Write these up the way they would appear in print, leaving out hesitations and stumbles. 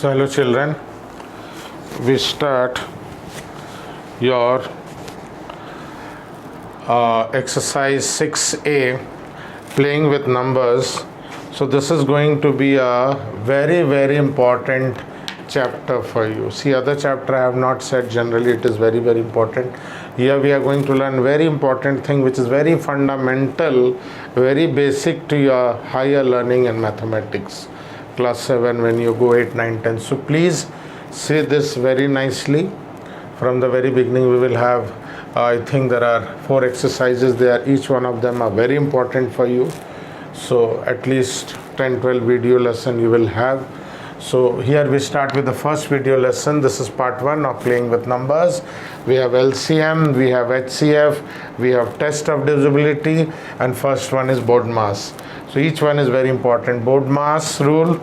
So hello children, we start your exercise 6a, playing with numbers. So this is going to be a very important chapter for you. See, other chapter I have not said, generally it is very important. Here we are going to learn very important thing which is very fundamental, very basic to your higher learning in mathematics. Class 7 when you go 8, 9, 10. So please say this very nicely. From the very beginning we will have, I think there are 4 exercises there. Each one of them are very important for you. So at least 10-12 video lesson you will have. So here we start with the first video lesson. This is part 1 of playing with numbers. We have LCM, we have HCF, we have test of divisibility, and first one is BODMAS. So each one is very important. BODMAS rule,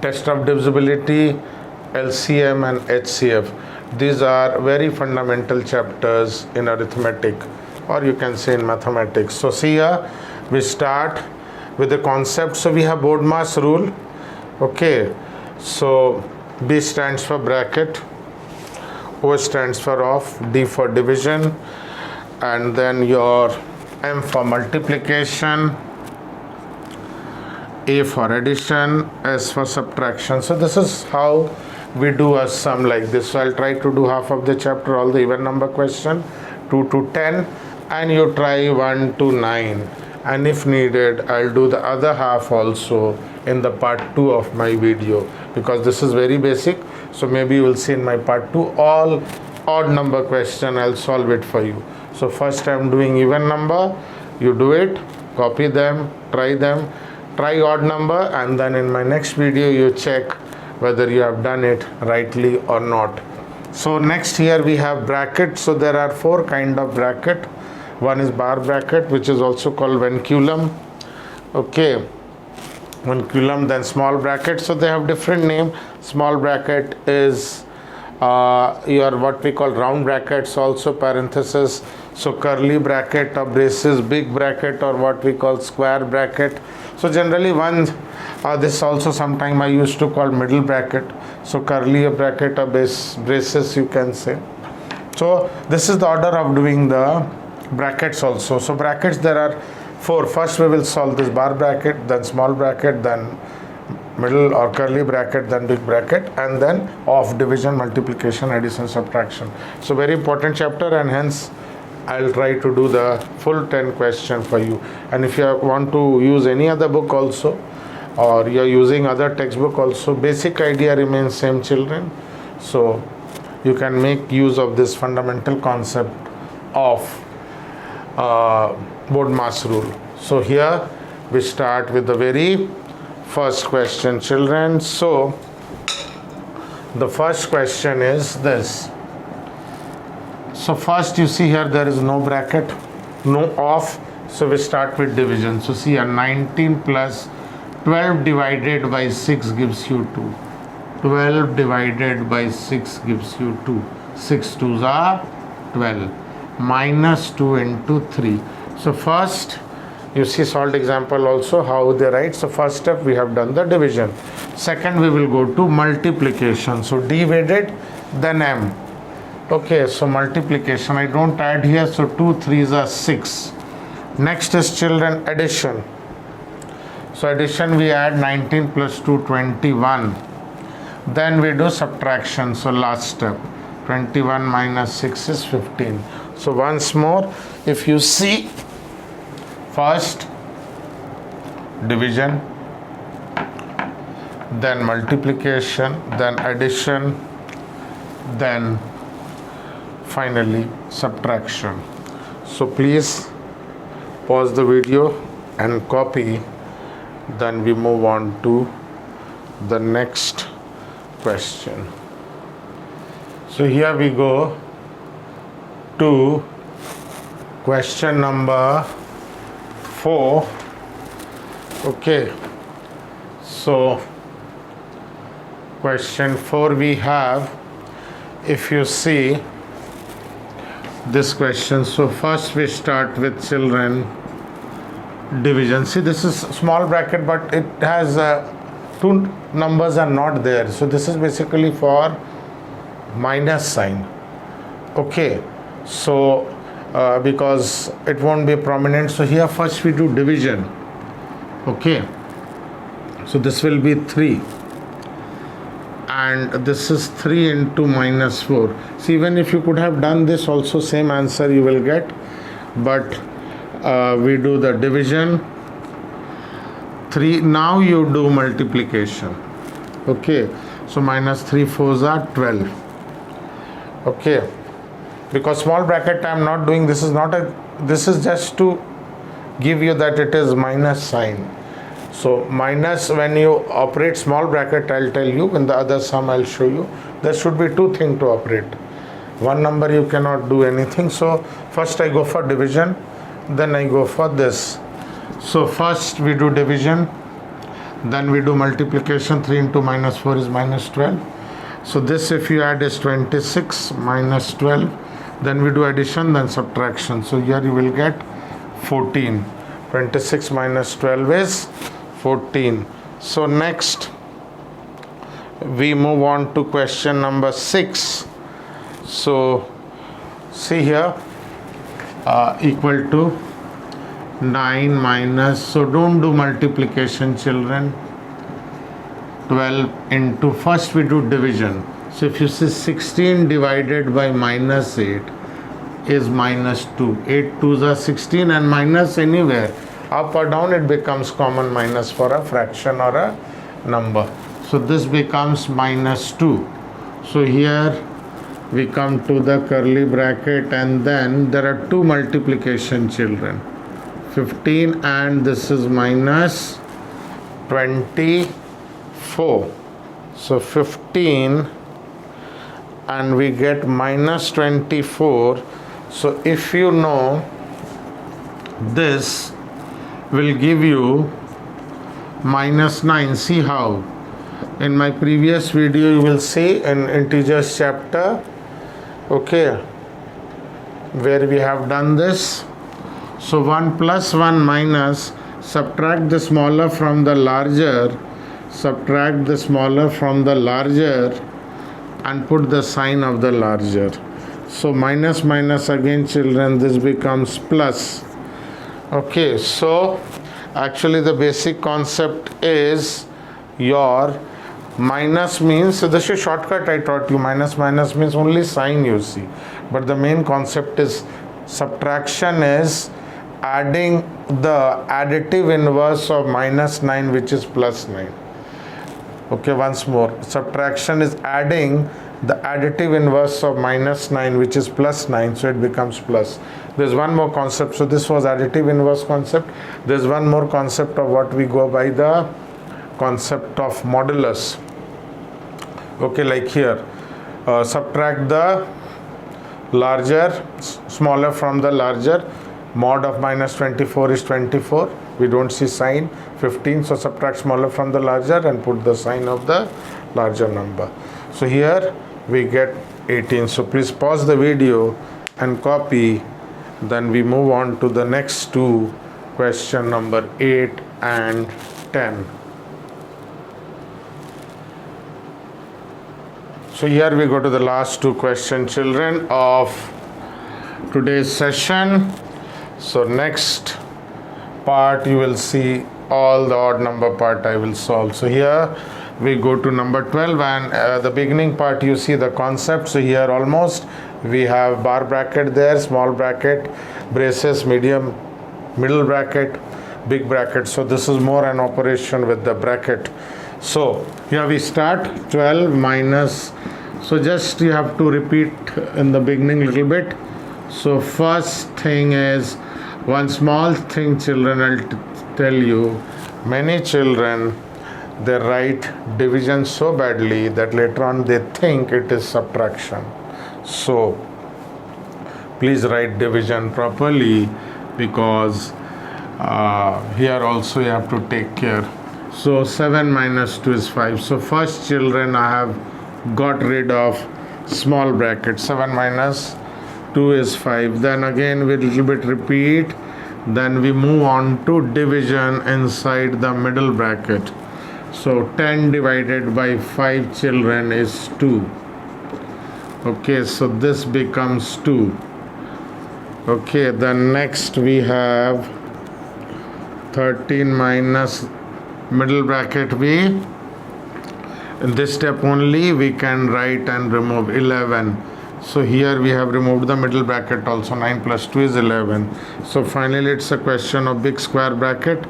test of divisibility, LCM and HCF. These are very fundamental chapters in arithmetic, or you can say in mathematics. So see here, we start with the concept. So we have BODMAS rule. Okay, so B stands for bracket, O stands for off, D for division, and then your M for multiplication, A for addition, S for subtraction. So this is how we do a sum like this. So I'll try to do half of the chapter, all the even number question, 2 to 10, and you try 1 to 9. And if needed, I'll do the other half also in the part 2 of my video, because this is very basic. So maybe you will see in my part 2 all odd number question, I'll solve it for you. So first I'm doing even number, you do it, copy them, try odd number, and then in my next video you check whether you have done it rightly or not. So next here we have bracket. So there are 4 kind of bracket. One is bar bracket, which is also called vinculum. Okay, vinculum, then small bracket. So they have different name. Small bracket is your what we call round brackets, also parenthesis. So curly bracket or braces, big bracket, or what we call square bracket. So generally this also sometime I used to call middle bracket. So curly bracket or braces you can say. So this is the order of doing the brackets also. So brackets there are 4. First we will solve this bar bracket, then small bracket, then middle or curly bracket, then big bracket, and then off, division, multiplication, addition, subtraction. So very important chapter, and hence I'll try to do the full 10 question for you. And if you want to use any other book also, or you're using other textbook also, basic idea remains same, children. So you can make use of this fundamental concept of BODMAS rule. So here we start with the very first question, children. So the first question is this. So first you see here there is no bracket, no off. So we start with division. So see here, 19 plus 12 divided by 6 gives you 2. 12 divided by 6 gives you 2. 6 2s are 12. Minus 2 into 3. So first you see solved example also how they write. So first step we have done the division. Second we will go to multiplication. So divided, then M. Okay, so multiplication I don't add here. So 2 3s are 6. Next is, children, addition. So addition we add 19 plus 2 21. Then we do subtraction. So last step, 21 minus 6 is 15. So once more, if you see, first division, then multiplication, then addition, then finally subtraction. So please pause the video and copy, then we move on to the next question. So here we go to question number 4. Okay, so question 4 we have, if you see this question. So first we start with, children, division. See, this is small bracket, but it has two numbers are not there, so this is basically for minus sign. Okay, so because it won't be prominent, so here first we do division. Okay, so this will be 3 and this is 3 into minus 4. See, even if you could have done this also, same answer you will get, but we do the division 3. Now you do multiplication. Okay, so minus 3 4s are 12. Okay, because small bracket I am not doing, this is just to give you that it is minus sign. So minus, when you operate small bracket, I'll tell you, in the other sum I'll show you, there should be two things to operate. One number you cannot do anything. So first I go for division, then I go for this. So first we do division, then we do multiplication. 3 into minus 4 is minus 12. So this, if you add, is 26 minus 12. Then we do addition, then subtraction. So here you will get 14. 26 minus 12 is 14. So next we move on to question number 6. So see here, equal to 9 minus, so don't do multiplication children, 12 into, first we do division. So if you see 16 divided by minus 8 is minus 2. 8 2s are 16, and minus anywhere, up or down, it becomes common minus for a fraction or a number. So this becomes minus 2. So here we come to the curly bracket, and then there are two multiplication children, 15 and this is minus 24. So 15 and we get minus 24. So if you know, this will give you minus 9. See how? In my previous video you will see in integers chapter, okay, where we have done this. So 1 plus 1 minus, subtract the smaller from the larger, subtract the smaller from the larger and put the sign of the larger. So minus minus again children, this becomes plus. Okay, so actually the basic concept is your minus means, so this is a shortcut I taught you, minus minus means only sign you see, but the main concept is subtraction is adding the additive inverse of minus 9, which is plus 9. Okay, once more, subtraction is adding the additive inverse of minus 9, which is plus 9, so it becomes plus. There's one more concept. So this was additive inverse concept. There's one more concept of what we go by, the concept of modulus. Okay, like here, subtract the larger, smaller from the larger. Mod of minus 24 is 24. We don't see sign. 15, so subtract smaller from the larger and put the sign of the larger number. So here we get 18. So please pause the video and copy. Then we move on to the next two, question number 8 and 10. So here we go to the last two questions children of today's session. So next part you will see all the odd number part I will solve. So here we go to number 12, and the beginning part you see the concept. So here almost we have bar bracket there, small bracket, braces, medium, middle bracket, big bracket. So this is more an operation with the bracket. So here we start 12 minus, so just you have to repeat in the beginning a little bit. So first thing is, one small thing children, I'll tell you, many children, they write division so badly that later on they think it is subtraction. So please write division properly, because here also you have to take care. So 7 minus 2 is 5. So first children, I have got rid of small bracket. 7 minus 2 is 5. Then again we little bit repeat. Then we move on to division inside the middle bracket. So 10 divided by 5 children is 2. Okay, so this becomes 2. Okay, then next we have 13 minus middle bracket we, in this step only we can write and remove 11. So here we have removed the middle bracket also. 9 plus 2 is 11. So finally it's a question of big square bracket.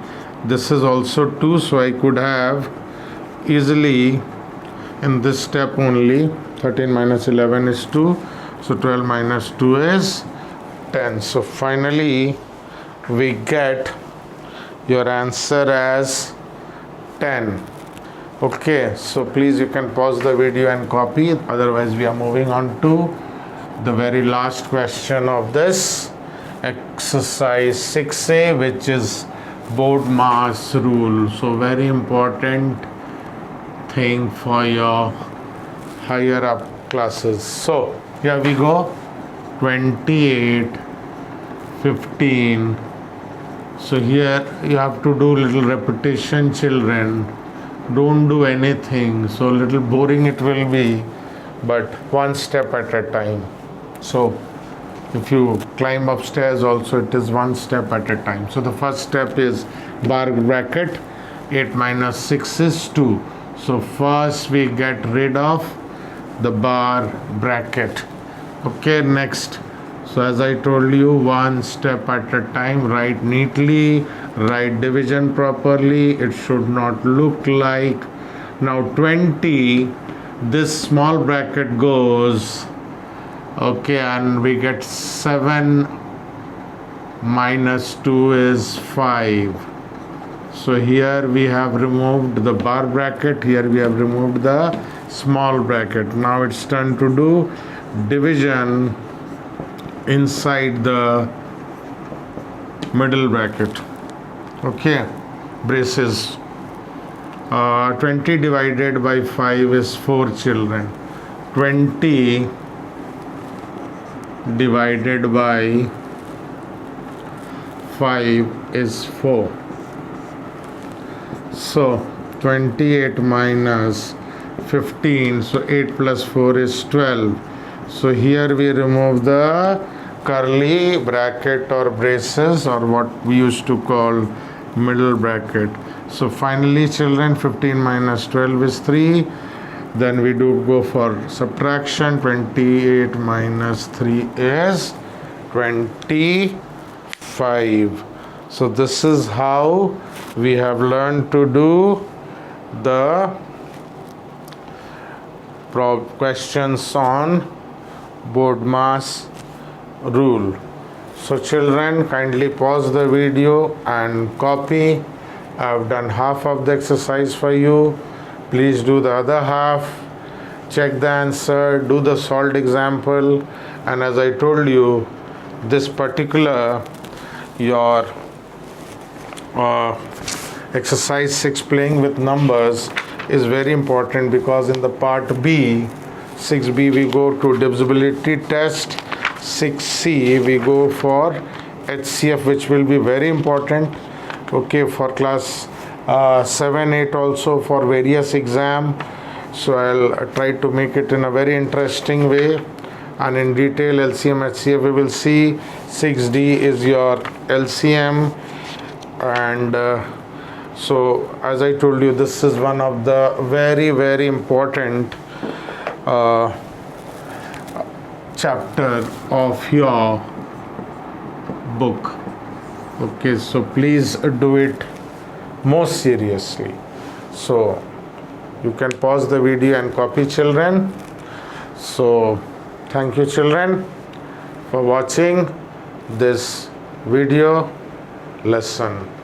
This is also 2, so I could have easily in this step only 13 minus 11 is 2, so 12 minus 2 is 10. So finally we get your answer as 10. Okay, so please you can pause the video and copy, otherwise we are moving on to the very last question of this exercise 6a, which is BODMAS rule. So very important thing for your higher up classes. So here we go, 28, 15. So here you have to do little repetition, children. Don't do anything, so little boring it will be, but one step at a time. So if you climb upstairs also, it is one step at a time. So the first step is bar bracket. 8 minus 6 is 2. So first we get rid of the bar bracket. Okay, next. So as I told you, one step at a time, write neatly, write division properly. It should not look like. Now 20, this small bracket goes, okay, and we get 7 minus 2 is 5. So here we have removed the bar bracket, here we have removed the small bracket. Now it's time to do division inside the middle bracket. Okay, braces. 20 divided by 5 is 4 children. 20 divided by 5 is 4. So 28 minus 15, so 8 plus 4 is 12. So here we remove the curly bracket or braces, or what we used to call middle bracket. So finally children, 15 minus 12 is 3. Then we do go for subtraction. 28 minus 3 is 25. So this is how we have learned to do the questions on BODMAS rule. So children, kindly pause the video and copy. I have done half of the exercise for you. Please do the other half. Check the answer, do the solved example, and as I told you, this particular your exercise 6, playing with numbers, is very important, because in the part B, 6B, we go to divisibility test. 6C, we go for HCF, which will be very important. Okay, for class 7, 8 also, for various exam. So I'll try to make it in a very interesting way, and in detail LCM, HCF we will see. 6D is your LCM, and so as I told you, this is one of the very, very important chapter of your book. Okay, so please do it most seriously. So you can pause the video and copy, children. So thank you children for watching this video lesson.